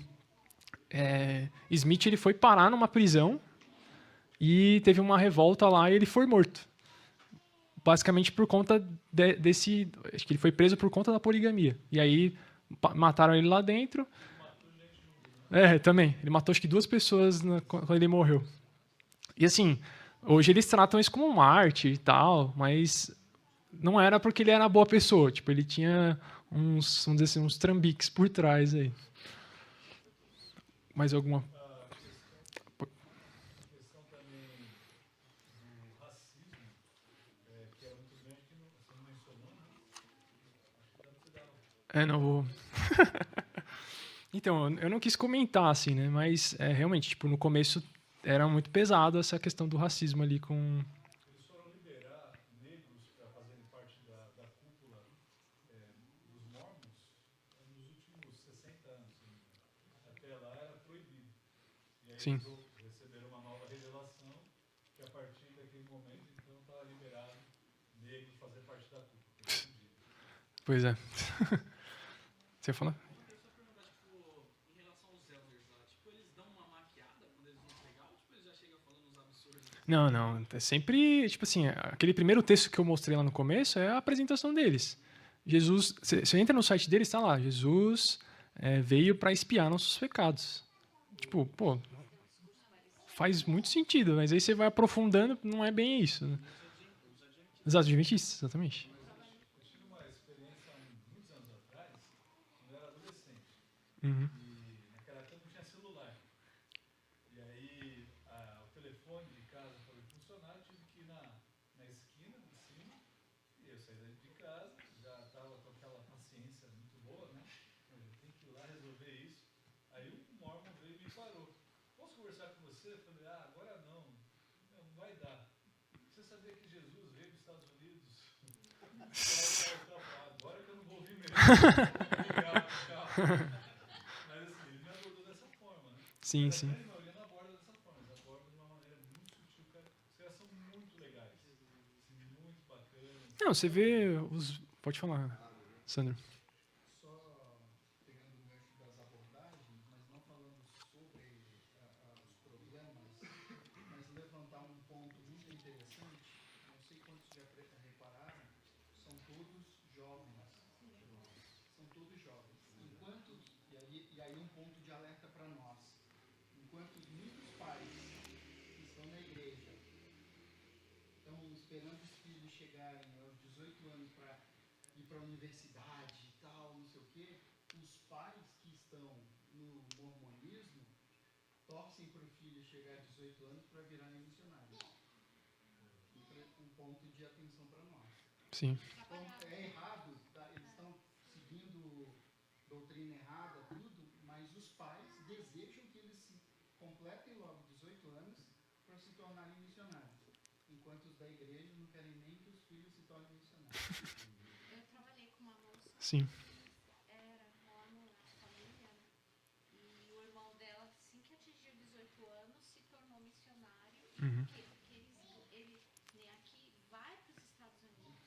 Smith ele foi parar numa prisão e teve uma revolta lá e ele foi morto. Basicamente por conta desse... Acho que ele foi preso por conta da poligamia. E aí mataram ele lá dentro. Também. Ele matou acho que 2 pessoas quando ele morreu. E assim, hoje eles tratam isso como uma arte e tal, mas não era porque ele era uma boa pessoa. Tipo, ele tinha uns, vamos dizer assim, uns trambiques por trás aí. Mais alguma... Questão também do racismo, que era muito grande, que você não mencionou, né? Acho que dá pra você dar não vou... Então, eu não quis comentar, assim, né? Mas, realmente, tipo, no começo era muito pesado essa questão do racismo ali com... Eles foram liberar negros para fazerem parte da cúpula dos mormons nos últimos 60 anos. Até lá era proibido. E aí Sim. eles receberam uma nova revelação que a partir daquele momento, então, estava liberado negros fazer parte da cúpula. Pois é. Você ia falar? Eu só perguntar, tipo, em relação aos elders lá, tipo, eles dão uma maquiada quando eles vão pregar ou tipo, eles já chegam falando uns absurdos? Não. É sempre, tipo assim, aquele primeiro texto que eu mostrei lá no começo é a apresentação deles. Jesus, você entra no site deles, está lá, Jesus veio para expiar nossos pecados. Tipo, pô, faz muito sentido, mas aí você vai aprofundando, não é bem isso. Né? Exato, adventistas, exatamente. Eu tive uma experiência há muitos anos atrás, quando eu era adolescente. Uhum. E naquela época não tinha celular. E aí o telefone de casa foi funcionar, eu tive que ir na esquina, em cima, e eu saí daí de casa, já estava com aquela paciência muito boa, né? Eu tenho que ir lá resolver isso. Aí o Mormon veio e me parou. Posso conversar com você? Eu falei, agora não vai dar. Você sabia que Jesus veio dos Estados Unidos? Agora que eu não vou ouvir mesmo. Legal. Mas assim, ele me abordou dessa forma, né? Sim. A maioria não aborda dessa forma, eles abordam de uma maneira muito sutil, cara. Os caras são muito legais, assim, muito bacanas. Não, você vê os... Pode falar, Sandro. Só pegando o gancho das abordagens, mas não falando sobre levantar um ponto muito interessante. Não sei quantos já repararam, são todos jovens. São todos jovens. Enquanto, e aí um ponto de alerta para nós. Enquanto muitos pais que estão na igreja estão esperando os filhos chegarem aos 18 anos para ir para a universidade e tal, não sei o quê, os pais que estão no mormonismo torcem para o filho chegar a 18 anos para virarem missionários. Um ponto de atenção para nós. Sim. Então, é errado, tá? Eles estão seguindo doutrina errada, tudo, mas os pais desejam que eles se completem logo 18 anos para se tornarem missionários, enquanto os da igreja não querem nem que os filhos se tornem missionários. Eu trabalhei com uma moça Sim. era mormon na família, e o irmão dela, assim que atingiu 18 anos, se tornou missionário, Uhum. porque ele nem aqui vai para os Estados Unidos,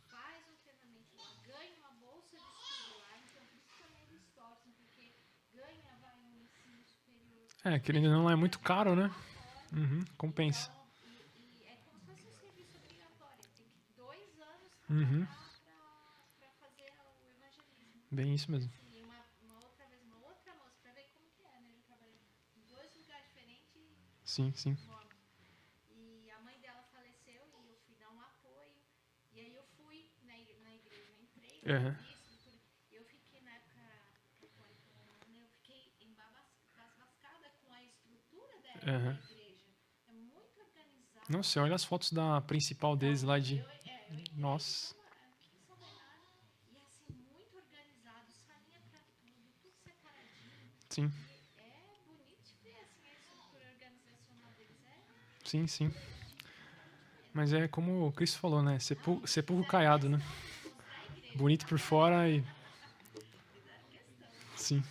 faz um treinamento lá, ganha uma bolsa de estudo lá, então por isso também eles torcem, porque ganha, vai um ensino superior. Querendo ou não, é muito caro, né? Lá fora. Uhum. Compensa. Então, e é como se fosse um serviço obrigatório, tem que 2 anos Uhum. trabalhar para fazer o evangelismo. Bem isso mesmo. E uma outra vez, uma outra moça, pra ver como que é, né? Eu já trabalhei em 2 lugares diferentes, Sim, sim. mormon. E a mãe dela faleceu e eu fui dar um apoio. E aí eu fui na igreja, entrei, Uhum. tudo. Eu fiquei na época católica romana, eu fiquei embasbacada com a estrutura da Uhum. igreja. É muito organizada. Nossa, você olha as fotos da principal deles lá de... Nossa. Aqui em São Bernardo, e assim, muito organizado, salinha pra tudo separadinho. Sim, É bonito de ver, assim, a estrutura organizacional deles. sim, sim. Mas é como o Cristo falou, né? Sepulcro caiado, né? Mostrar a igreja. Bonito por fora e... Sim.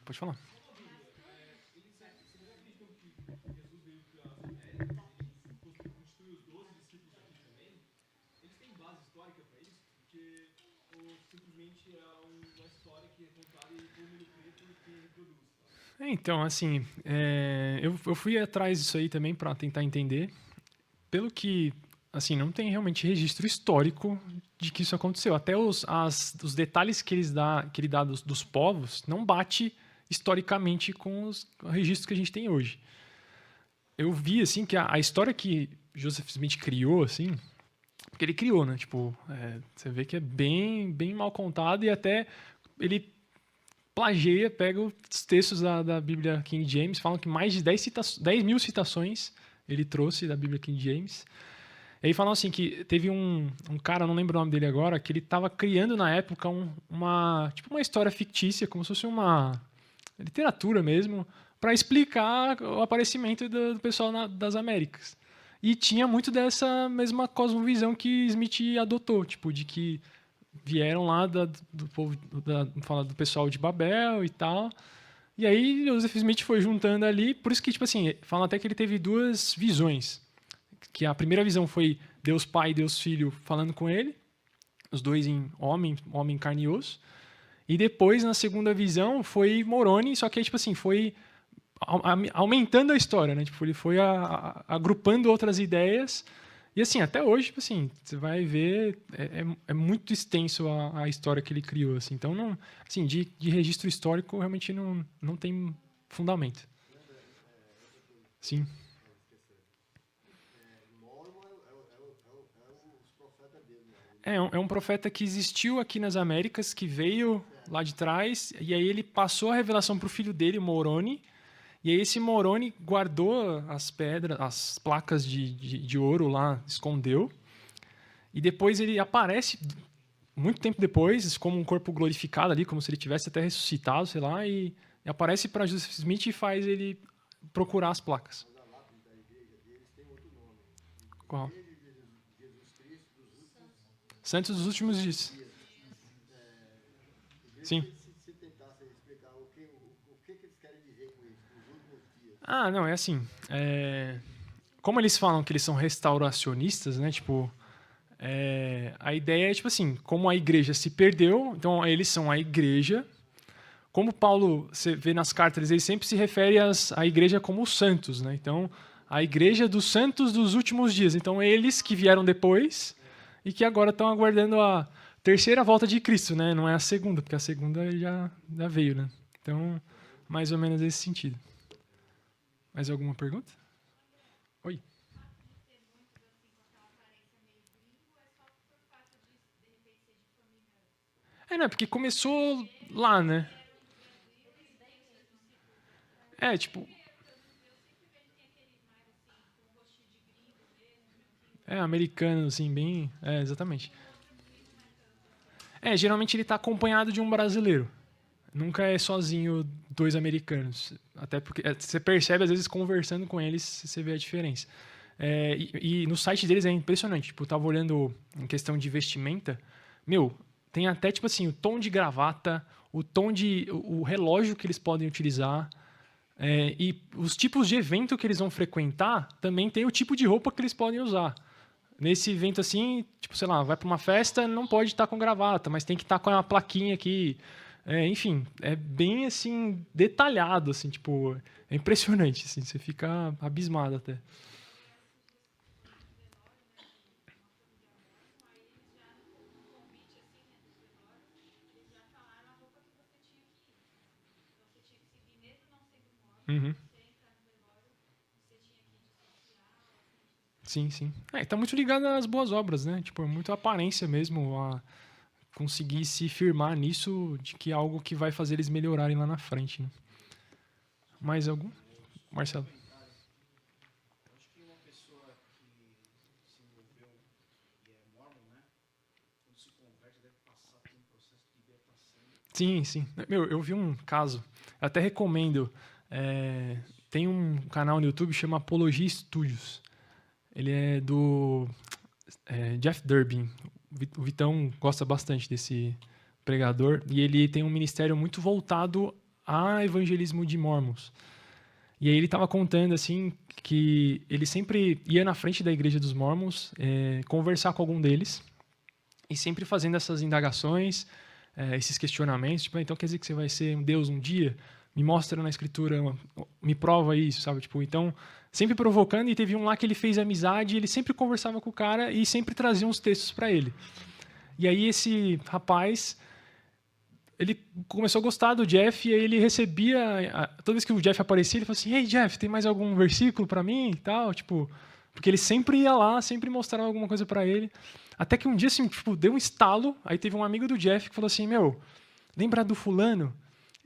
Pode falar. Jesus veio para as Américas e constituiu os 12 discípulos aqui também. Eles têm base histórica para isso? Porque ou simplesmente é uma história que é contada e todo mundo crê porque reproduz. Tá? Então, assim, eu fui atrás disso aí também para tentar entender. Pelo que, assim, não tem realmente registro histórico de que isso aconteceu. Até os detalhes que ele dá dos povos não bate historicamente com os registros que a gente tem hoje. Eu vi, assim, que a história que Joseph Smith criou, assim, porque ele criou, né? Tipo, você vê que é bem, bem mal contado e até ele plageia, pega os textos da Bíblia King James, falam que mais de 10 mil citações ele trouxe da Bíblia King James. E aí falam assim que teve um cara, não lembro o nome dele agora, que ele estava criando na época uma história fictícia, como se fosse uma literatura mesmo, para explicar o aparecimento do pessoal das Américas. E tinha muito dessa mesma cosmovisão que Smith adotou, tipo, de que vieram lá do povo, do pessoal de Babel e tal. E aí Joseph Smith foi juntando ali, por isso que, tipo assim, falam até que ele teve 2 visões. Que a primeira visão foi Deus Pai e Deus Filho falando com ele, os dois em homem, carne e osso. E depois, na segunda visão, foi Moroni, só que tipo assim, foi aumentando a história, né? Tipo, ele foi agrupando outras ideias. E assim, até hoje, tipo assim, você vai ver, é muito extenso a história que ele criou. Assim. Então, não, assim, de registro histórico, realmente não tem fundamento. Sim. Mormon é os profetas dele, né? É um profeta que existiu aqui nas Américas, que veio lá de trás, e aí ele passou a revelação para o filho dele, Moroni, e aí esse Moroni guardou as pedras, as placas de ouro lá, escondeu, e depois ele aparece, muito tempo depois, como um corpo glorificado ali, como se ele tivesse até ressuscitado, sei lá, e aparece para Joseph Smith e faz ele procurar as placas. Mas a lápide da igreja deles tem outro nome. Qual? Igreja de Jesus Cristo dos últimos Santos dos últimos dias. dias. Sim. Se tentasse explicar o que eles querem dizer com isso, nos últimos dias. Ah, não, é assim. Como eles falam que eles são restauracionistas, né? Tipo, a ideia é, tipo assim, como a igreja se perdeu, então eles são a igreja. Como Paulo, você vê nas cartas, ele sempre se refere à igreja como os santos, né? Então, a igreja dos santos dos últimos dias. Então, eles que vieram depois e que agora estão aguardando a terceira volta de Cristo, né? Não é a segunda, porque a segunda já veio, né? Então, mais ou menos esse sentido. Mais alguma pergunta? Oi. Não, porque começou lá, né? Tipo... americano, assim, bem... exatamente. Geralmente ele tá acompanhado de um brasileiro. Nunca é sozinho 2 americanos. Até porque você percebe, às vezes, conversando com eles, você vê a diferença. E no site deles é impressionante. Tipo, eu tava olhando em questão de vestimenta. Tem até, tipo assim, o tom de gravata, o relógio que eles podem utilizar. E os tipos de evento que eles vão frequentar também tem o tipo de roupa que eles podem usar. Nesse evento assim, tipo, sei lá, vai para uma festa, não pode estar com gravata, mas tem que estar com a plaquinha aqui. Enfim, é bem assim detalhado, assim, tipo, é impressionante, assim, você fica abismado até. Uhum. Sim, sim. Tá muito ligado às boas obras, né? Tipo, é muito aparência mesmo, a conseguir se firmar nisso de que é algo que vai fazer eles melhorarem lá na frente, né? Mais algum? Marcelo. Acho que uma pessoa que se envolveu e é mormon, né? Quando se converte, deve passar por um processo de libertação. Sim, sim. Eu vi um caso, eu até recomendo. Tem um canal no YouTube que chama Apologia Studios. Ele é do Jeff Durbin. O Vitão gosta bastante desse pregador. E ele tem um ministério muito voltado a evangelismo de mormons. E aí ele estava contando assim que ele sempre ia na frente da igreja dos mormons conversar com algum deles e sempre fazendo essas indagações, esses questionamentos. Tipo, então quer dizer que você vai ser um Deus um dia? Me mostra na escritura, me prova isso, sabe? Tipo, então, sempre provocando. E teve um lá que ele fez amizade, ele sempre conversava com o cara e sempre trazia uns textos para ele. E aí esse rapaz, ele começou a gostar do Jeff e aí ele recebia, toda vez que o Jeff aparecia, ele falou assim: "Hey Jeff, tem mais algum versículo para mim?" e tal, tipo, porque ele sempre ia lá, sempre mostrava alguma coisa para ele. Até que um dia assim, tipo, deu um estalo, aí teve um amigo do Jeff que falou assim: "Meu, lembra do fulano?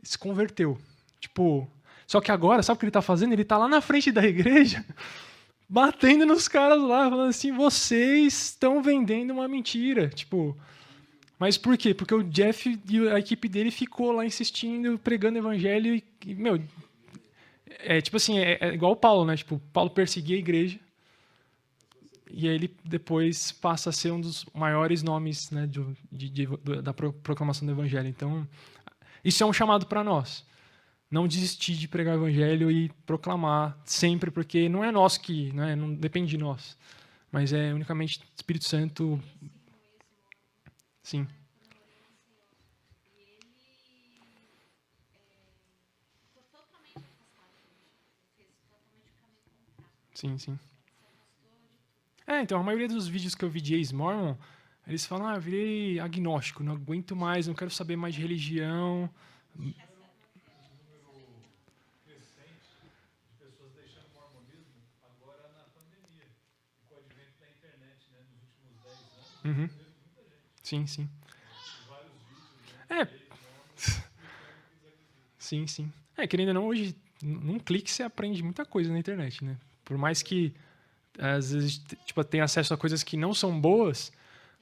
Se converteu." Tipo, só que agora, sabe o que ele tá fazendo? Ele tá lá na frente da igreja, batendo nos caras lá, falando assim: "Vocês estão vendendo uma mentira." Tipo, mas por quê? Porque o Jeff e a equipe dele ficou lá insistindo, pregando o evangelho e meu, tipo assim, é igual o Paulo, né? Tipo, Paulo perseguia a igreja e aí ele depois passa a ser um dos maiores nomes, né, da proclamação do evangelho. Então, isso é um chamado para nós. Não desistir de pregar o evangelho e proclamar sempre, porque não é nós que, né, não depende de nós, mas é unicamente o Espírito Santo. Sim. Sim, sim. Então, a maioria dos vídeos que eu vi de ex-mormon, eles falam: eu virei agnóstico, não aguento mais, não quero saber mais de religião. Pessoas deixando o mormonismo agora na pandemia. E com o advento da internet, né, nos últimos 10 anos, Uhum. Sim, sim. vários vídeos, né, Sim, sim. Querendo ou não, hoje, num clique você aprende muita coisa na internet, né? Por mais que, às vezes, tipo, tenha acesso a coisas que não são boas,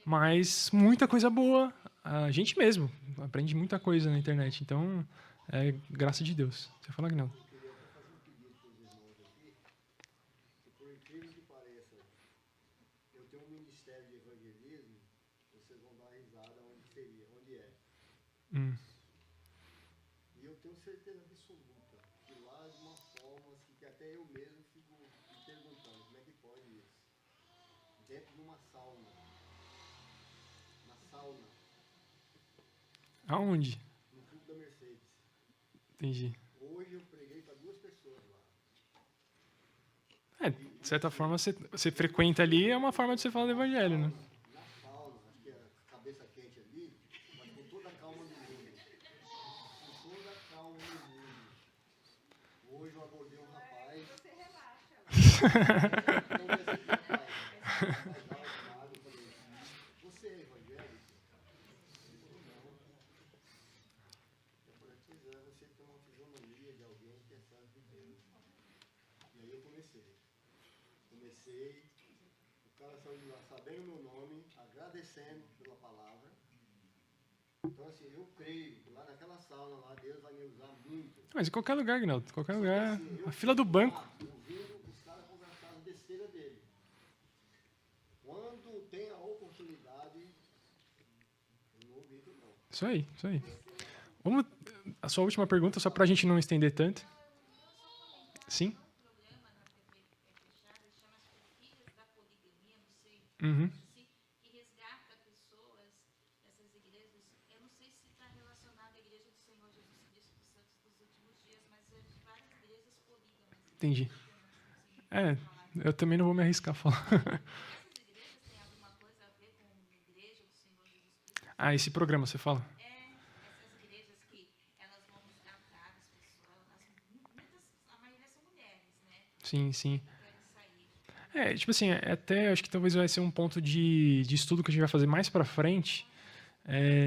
mas muita coisa boa, a gente mesmo aprende muita coisa na internet. Então, graça de Deus. Você fala que não. Eu queria até fazer um pedido para os irmãos aqui, que por incrível que pareça, eu tenho um ministério de evangelismo, vocês vão dar risada onde é. E eu tenho certeza absoluta que lá de uma forma assim, que até eu mesmo fico me perguntando como é que pode isso. Dentro de uma sauna. Na sauna, Aonde? no clube da Mercedes. Entendi. Hoje eu preguei para 2 pessoas lá. De certa forma, você frequenta ali, é uma forma de você falar do evangelho, né? Na calma, acho que a cabeça quente ali, mas com toda a calma do mundo. Com toda a calma do mundo. Hoje eu abordei um rapaz. Você relaxa. Não vai ser rapaz. Mais alto, magro, eu falei, você é evangélico? Ele falou, não. Eu falei, pois é, você tem uma fisionomia de alguém que é servo de Deus. E aí eu comecei. O cara saiu de lá sabendo meu nome, agradecendo pela palavra. Então, assim, eu creio que lá naquela sala lá, Deus vai me usar muito. Mas em qualquer lugar, Gnaldo, em qualquer lugar. Assim, eu A fila do banco. ouvindo os caras conversar as besteiras dele. Quando tem a oportunidade, eu não ouvi tudo não. Isso aí, isso aí. Vamos. A sua última pergunta, só pra gente não estender tanto. Sim? Programa na TV fechada, chama-se Filhos da Poligamia, não sei, Uhum. assim, que resgata pessoas, essas igrejas. Eu não sei se está relacionado à Igreja do Senhor Jesus Cristo dos Santos dos Últimos Dias, mas é de várias igrejas polígamas. Entendi. Eu também não vou me arriscar a falar. Essas igrejas têm alguma coisa a ver com a Igreja do Senhor Jesus Cristo? Ah, esse programa você fala? Essas igrejas que elas vão resgatar as pessoas, a maioria são mulheres, né? Sim, sim. Querem sair. Tipo assim, até acho que talvez vai ser um ponto de estudo que a gente vai fazer mais pra frente.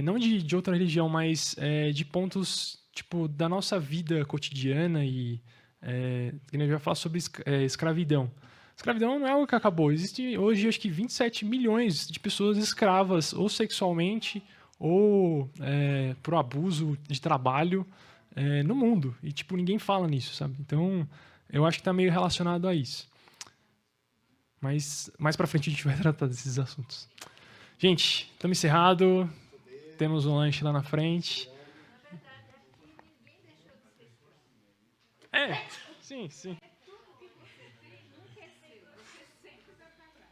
Não de outra religião, mas de pontos tipo da nossa vida cotidiana e que a gente vai falar sobre escravidão. Escravidão não é algo que acabou. Existe hoje acho que 27 milhões de pessoas escravas, ou sexualmente, ou por abuso de trabalho no mundo. E tipo, ninguém fala nisso, sabe? Então, eu acho que está meio relacionado a isso. Mas mais pra frente a gente vai tratar desses assuntos. Gente, estamos encerrados. Temos um lanche lá na frente. Sim, sim. Tudo que você tem nunca é seu. Você sempre vai pagar.